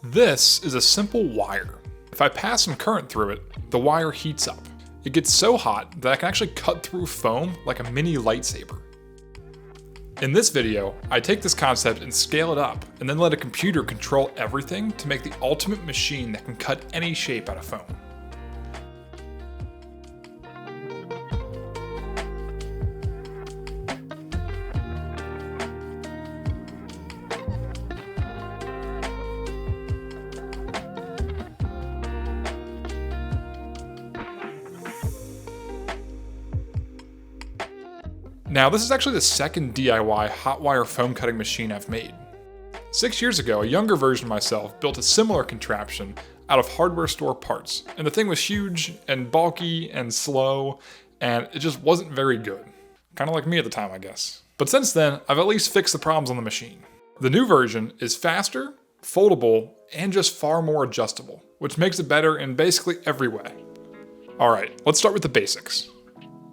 This is a simple wire. If I pass some current through it, the wire heats up. It gets so hot that I can actually cut through foam like a mini lightsaber. In this video, I take this concept and scale it up, and then let a computer control everything to make the ultimate machine that can cut any shape out of foam. Now, this is actually the second DIY hot wire foam cutting machine I've made. 6 years ago, a younger version of myself built a similar contraption out of hardware store parts, and the thing was huge and bulky and slow, and it just wasn't very good. Kind of like me at the time, I guess. But since then, I've at least fixed the problems on the machine. The new version is faster, foldable, and just far more adjustable, which makes it better in basically every way. Alright, let's start with the basics.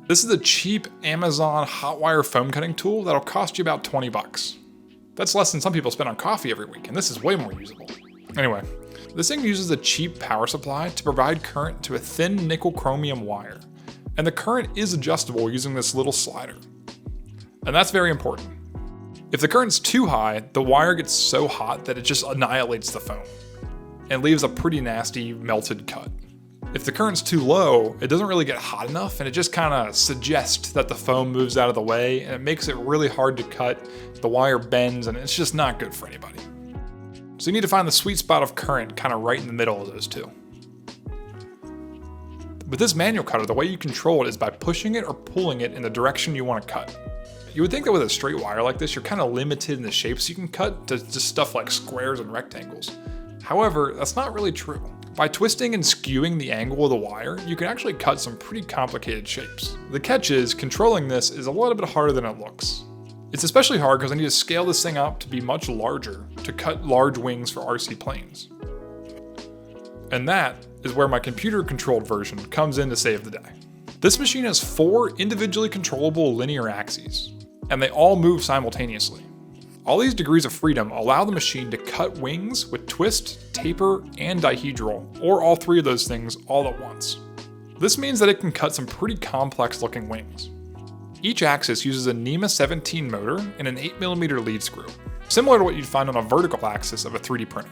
This is a cheap Amazon hot wire foam cutting tool that'll cost you about 20 bucks. That's less than some people spend on coffee every week, and this is way more usable. Anyway, this thing uses a cheap power supply to provide current to a thin nickel chromium wire, and the current is adjustable using this little slider. And that's very important. If the current's too high, the wire gets so hot that it just annihilates the foam, and leaves a pretty nasty melted cut. If the current's too low, it doesn't really get hot enough, and it just kind of suggests that the foam moves out of the way, and it makes it really hard to cut, the wire bends, and it's just not good for anybody. So you need to find the sweet spot of current kind of right in the middle of those two. With this manual cutter, the way you control it is by pushing it or pulling it in the direction you want to cut. You would think that with a straight wire like this, you're kind of limited in the shapes you can cut to just stuff like squares and rectangles. However, that's not really true. By twisting and skewing the angle of the wire, you can actually cut some pretty complicated shapes. The catch is, controlling this is a little bit harder than it looks. It's especially hard because I need to scale this thing up to be much larger to cut large wings for RC planes. And that is where my computer-controlled version comes in to save the day. This machine has 4 individually controllable linear axes, and they all move simultaneously. All these degrees of freedom allow the machine to cut wings with twist, taper, and dihedral, or all 3 of those things all at once. This means that it can cut some pretty complex looking wings. Each axis uses a NEMA 17 motor and an 8mm lead screw, similar to what you'd find on a vertical axis of a 3D printer.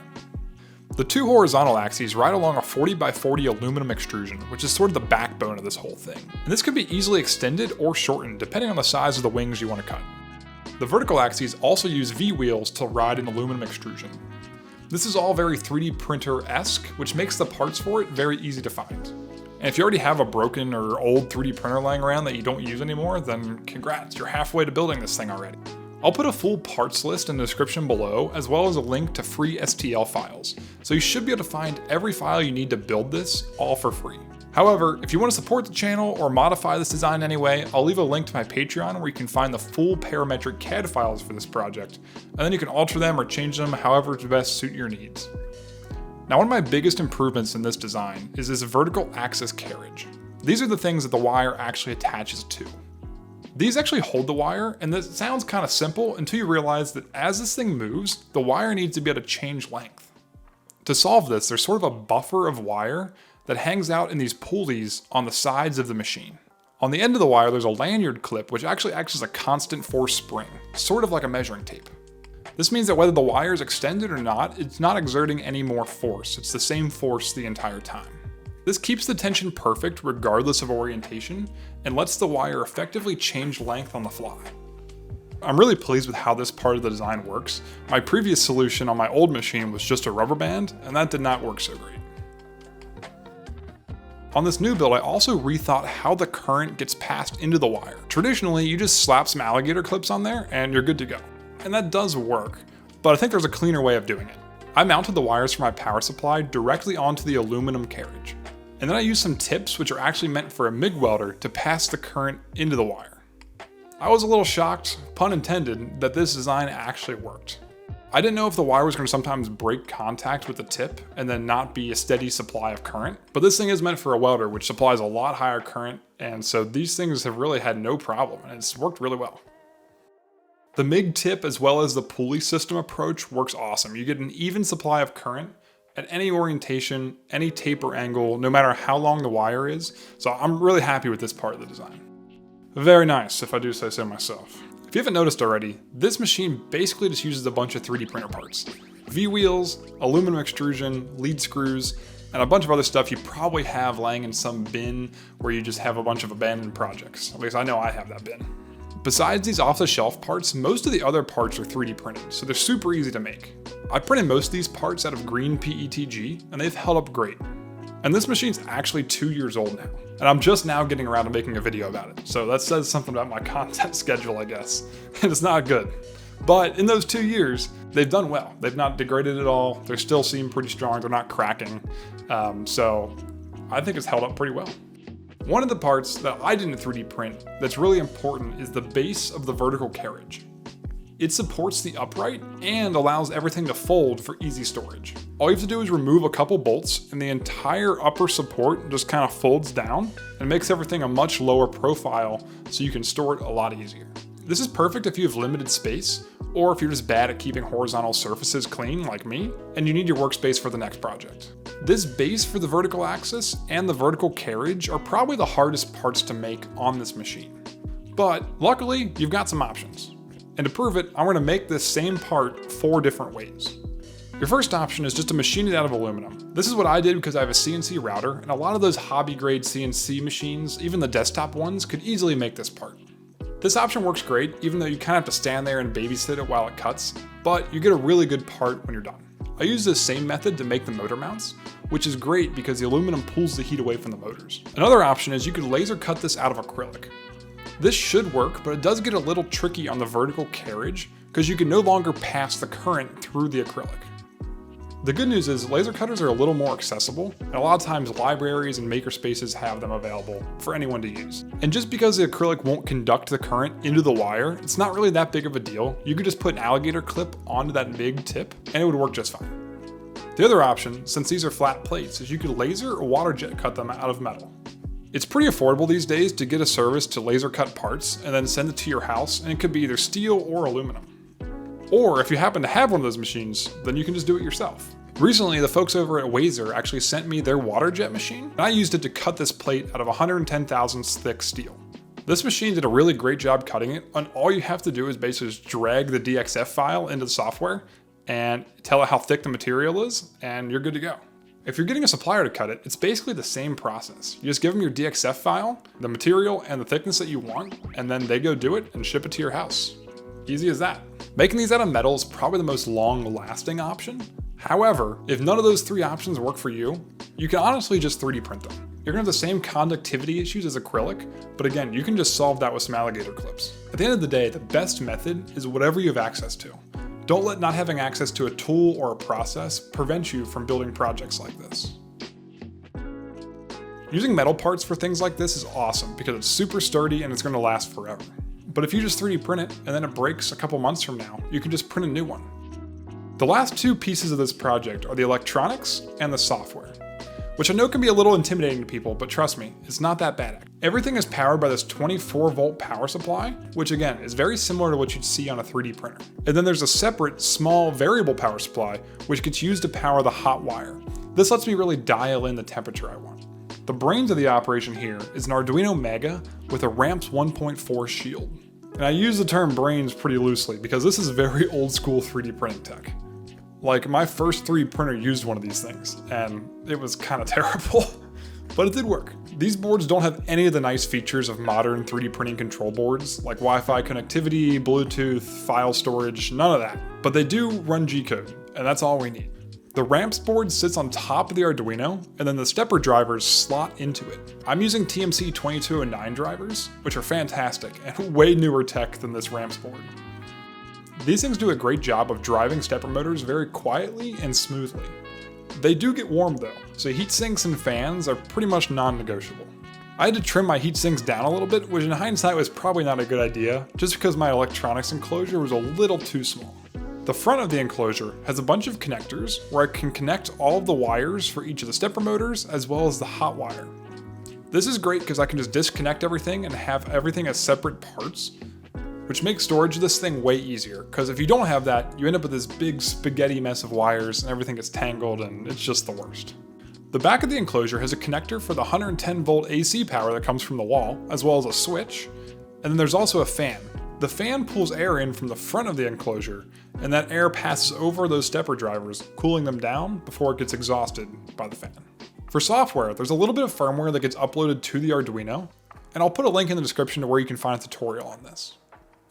The 2 horizontal axes ride along a 40x40 aluminum extrusion, which is sort of the backbone of this whole thing. And this can be easily extended or shortened depending on the size of the wings you want to cut. The vertical axes also use V-wheels to ride an aluminum extrusion. This is all very 3D printer-esque, which makes the parts for it very easy to find. And if you already have a broken or old 3D printer lying around that you don't use anymore, then congrats, you're halfway to building this thing already. I'll put a full parts list in the description below, as well as a link to free STL files, so you should be able to find every file you need to build this, all for free. However, if you want to support the channel or modify this design anyway, I'll leave a link to my Patreon where you can find the full parametric CAD files for this project, and then you can alter them or change them however to best suit your needs. Now, one of my biggest improvements in this design is this vertical axis carriage. These are the things that the wire actually attaches to. These actually hold the wire, and this sounds kind of simple until you realize that as this thing moves, the wire needs to be able to change length. To solve this, there's sort of a buffer of wire that hangs out in these pulleys on the sides of the machine. On the end of the wire, there's a lanyard clip which actually acts as a constant force spring, sort of like a measuring tape. This means that whether the wire is extended or not, it's not exerting any more force. It's the same force the entire time. This keeps the tension perfect regardless of orientation, and lets the wire effectively change length on the fly. I'm really pleased with how this part of the design works. My previous solution on my old machine was just a rubber band, and that did not work so great. On this new build, I also rethought how the current gets passed into the wire. Traditionally, you just slap some alligator clips on there and you're good to go. And that does work, but I think there's a cleaner way of doing it. I mounted the wires for my power supply directly onto the aluminum carriage. And then I used some tips, which are actually meant for a MIG welder, to pass the current into the wire. I was a little shocked, pun intended, that this design actually worked. I didn't know if the wire was going to sometimes break contact with the tip and then not be a steady supply of current, but this thing is meant for a welder, which supplies a lot higher current, and so these things have really had no problem, and it's worked really well. The MIG tip as well as the pulley system approach works awesome. You get an even supply of current, at any orientation, any taper angle, no matter how long the wire is. So I'm really happy with this part of the design. Very nice, if I do say so myself. If you haven't noticed already, this machine basically just uses a bunch of 3D printer parts. V-wheels, aluminum extrusion, lead screws, and a bunch of other stuff you probably have laying in some bin where you just have a bunch of abandoned projects. At least I know I have that bin. Besides these off-the-shelf parts, most of the other parts are 3D printed, so they're super easy to make. I printed most of these parts out of green PETG, and they've held up great. And this machine's actually 2 years old now, and I'm just now getting around to making a video about it, so that says something about my content schedule, I guess. And it's not good. But in those 2 years, they've done well. They've not degraded at all. They still seem pretty strong. They're not cracking. So I think it's held up pretty well. One of the parts that I didn't 3D print that's really important is the base of the vertical carriage. It supports the upright and allows everything to fold for easy storage. All you have to do is remove a couple bolts and the entire upper support just kind of folds down and makes everything a much lower profile so you can store it a lot easier. This is perfect if you have limited space, or if you're just bad at keeping horizontal surfaces clean like me, and you need your workspace for the next project. This base for the vertical axis and the vertical carriage are probably the hardest parts to make on this machine. But luckily, you've got some options. And to prove it, I'm going to make this same part 4 different ways. Your first option is just to machine it out of aluminum. This is what I did because I have a CNC router, and a lot of those hobby grade CNC machines, even the desktop ones, could easily make this part. This option works great, even though you kind of have to stand there and babysit it while it cuts, but you get a really good part when you're done. I use this same method to make the motor mounts, which is great because the aluminum pulls the heat away from the motors. Another option is you could laser cut this out of acrylic. This should work, but it does get a little tricky on the vertical carriage because you can no longer pass the current through the acrylic. The good news is laser cutters are a little more accessible, and a lot of times libraries and makerspaces have them available for anyone to use. And just because the acrylic won't conduct the current into the wire, it's not really that big of a deal. You could just put an alligator clip onto that big tip, and it would work just fine. The other option, since these are flat plates, is you could laser or water jet cut them out of metal. It's pretty affordable these days to get a service to laser cut parts and then send it to your house, and it could be either steel or aluminum. Or if you happen to have one of those machines, then you can just do it yourself. Recently, the folks over at Wazer actually sent me their water jet machine, and I used it to cut this plate out of 110 thousandths thick steel. This machine did a really great job cutting it, and all you have to do is basically just drag the DXF file into the software and tell it how thick the material is, and you're good to go. If you're getting a supplier to cut it, it's basically the same process. You just give them your DXF file, the material, and the thickness that you want, and then they go do it and ship it to your house. Easy as that. Making these out of metal is probably the most long-lasting option. However, if none of those 3 options work for you, you can honestly just 3D print them. You're gonna have the same conductivity issues as acrylic, but again, you can just solve that with some alligator clips. At the end of the day, the best method is whatever you have access to. Don't let not having access to a tool or a process prevent you from building projects like this. Using metal parts for things like this is awesome because it's super sturdy and it's gonna last forever. But if you just 3D print it and then it breaks a couple months from now, you can just print a new one. The last 2 pieces of this project are the electronics and the software, which I know can be a little intimidating to people, but trust me, it's not that bad. Everything is powered by this 24-volt power supply, which again is very similar to what you'd see on a 3D printer. And then there's a separate, small, variable power supply, which gets used to power the hot wire. This lets me really dial in the temperature I want. The brains of the operation here is an Arduino Mega with a RAMPS 1.4 shield. And I use the term brains pretty loosely because this is very old school 3D printing tech. Like, my first 3D printer used one of these things, and it was kind of terrible, but it did work. These boards don't have any of the nice features of modern 3D printing control boards, like Wi-Fi connectivity, Bluetooth, file storage, none of that. But they do run G-code, and that's all we need. The RAMPS board sits on top of the Arduino, and then the stepper drivers slot into it. I'm using TMC 2209 drivers, which are fantastic, and way newer tech than this RAMPS board. These things do a great job of driving stepper motors very quietly and smoothly. They do get warm though, so heat sinks and fans are pretty much non-negotiable. I had to trim my heat sinks down a little bit, which in hindsight was probably not a good idea, just because my electronics enclosure was a little too small. The front of the enclosure has a bunch of connectors where I can connect all of the wires for each of the stepper motors as well as the hot wire. This is great because I can just disconnect everything and have everything as separate parts. which makes storage of this thing way easier, because if you don't have that, you end up with this big spaghetti mess of wires and everything gets tangled and it's just the worst. The back of the enclosure has a connector for the 110 volt AC power that comes from the wall, as well as a switch, and then there's also a fan. The fan pulls air in from the front of the enclosure, and that air passes over those stepper drivers, cooling them down before it gets exhausted by the fan. For software, there's a little bit of firmware that gets uploaded to the Arduino, and I'll put a link in the description to where you can find a tutorial on this.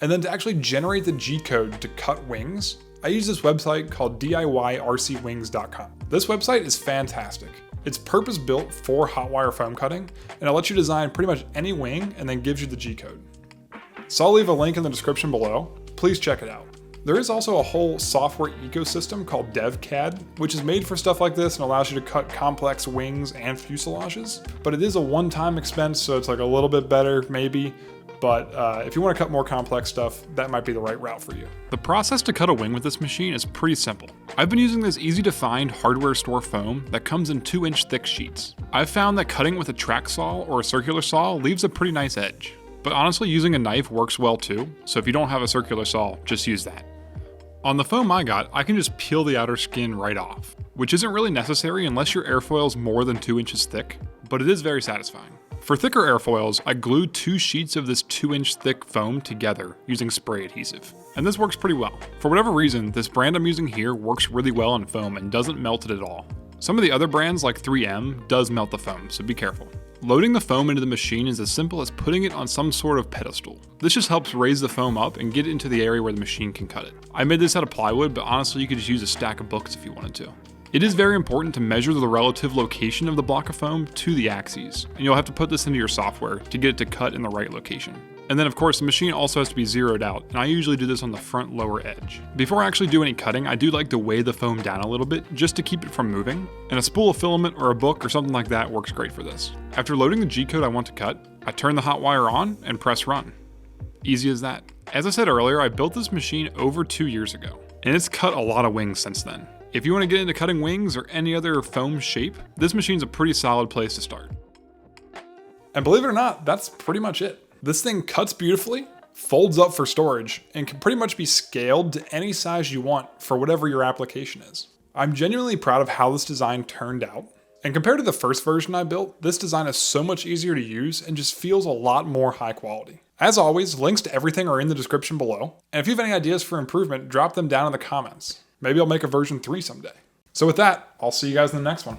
And then to actually generate the G-code to cut wings, I use this website called DIYRCWings.com. This website is fantastic. It's purpose-built for hot wire foam cutting, and it lets you design pretty much any wing and then gives you the G-code. So I'll leave a link in the description below. Please check it out. There is also a whole software ecosystem called DevCAD, which is made for stuff like this and allows you to cut complex wings and fuselages, but it is a one-time expense, so it's like a little bit better maybe, but if you want to cut more complex stuff, that might be the right route for you. The process to cut a wing with this machine is pretty simple. I've been using this easy to find hardware store foam that comes in 2-inch thick sheets. I've found that cutting with a track saw or a circular saw leaves a pretty nice edge, but honestly using a knife works well too, so if you don't have a circular saw, just use that. On the foam I got, I can just peel the outer skin right off, which isn't really necessary unless your airfoil is more than 2 inches thick, but it is very satisfying. For thicker airfoils, I glued 2 sheets of this 2-inch thick foam together using spray adhesive, and this works pretty well. For whatever reason, this brand I'm using here works really well on foam and doesn't melt it at all. Some of the other brands like 3M does melt the foam, so be careful. Loading the foam into the machine is as simple as putting it on some sort of pedestal. This just helps raise the foam up and get it into the area where the machine can cut it. I made this out of plywood, but honestly you could just use a stack of books if you wanted to. It is very important to measure the relative location of the block of foam to the axes, and you'll have to put this into your software to get it to cut in the right location. And then of course the machine also has to be zeroed out, and I usually do this on the front lower edge. Before I actually do any cutting, I do like to weigh the foam down a little bit just to keep it from moving, and a spool of filament or a book or something like that works great for this. After loading the G-code I want to cut, I turn the hot wire on and press run. Easy as that. As I said earlier, I built this machine over 2 years ago, and it's cut a lot of wings since then. If you want to get into cutting wings or any other foam shape, this machine's a pretty solid place to start. And believe it or not, that's pretty much it. This thing cuts beautifully, folds up for storage, and can pretty much be scaled to any size you want for whatever your application is. I'm genuinely proud of how this design turned out. And compared to the first version I built, this design is so much easier to use and just feels a lot more high quality. As always, links to everything are in the description below. And if you have any ideas for improvement, drop them down in the comments. Maybe I'll make a version 3 someday. So with that, I'll see you guys in the next one.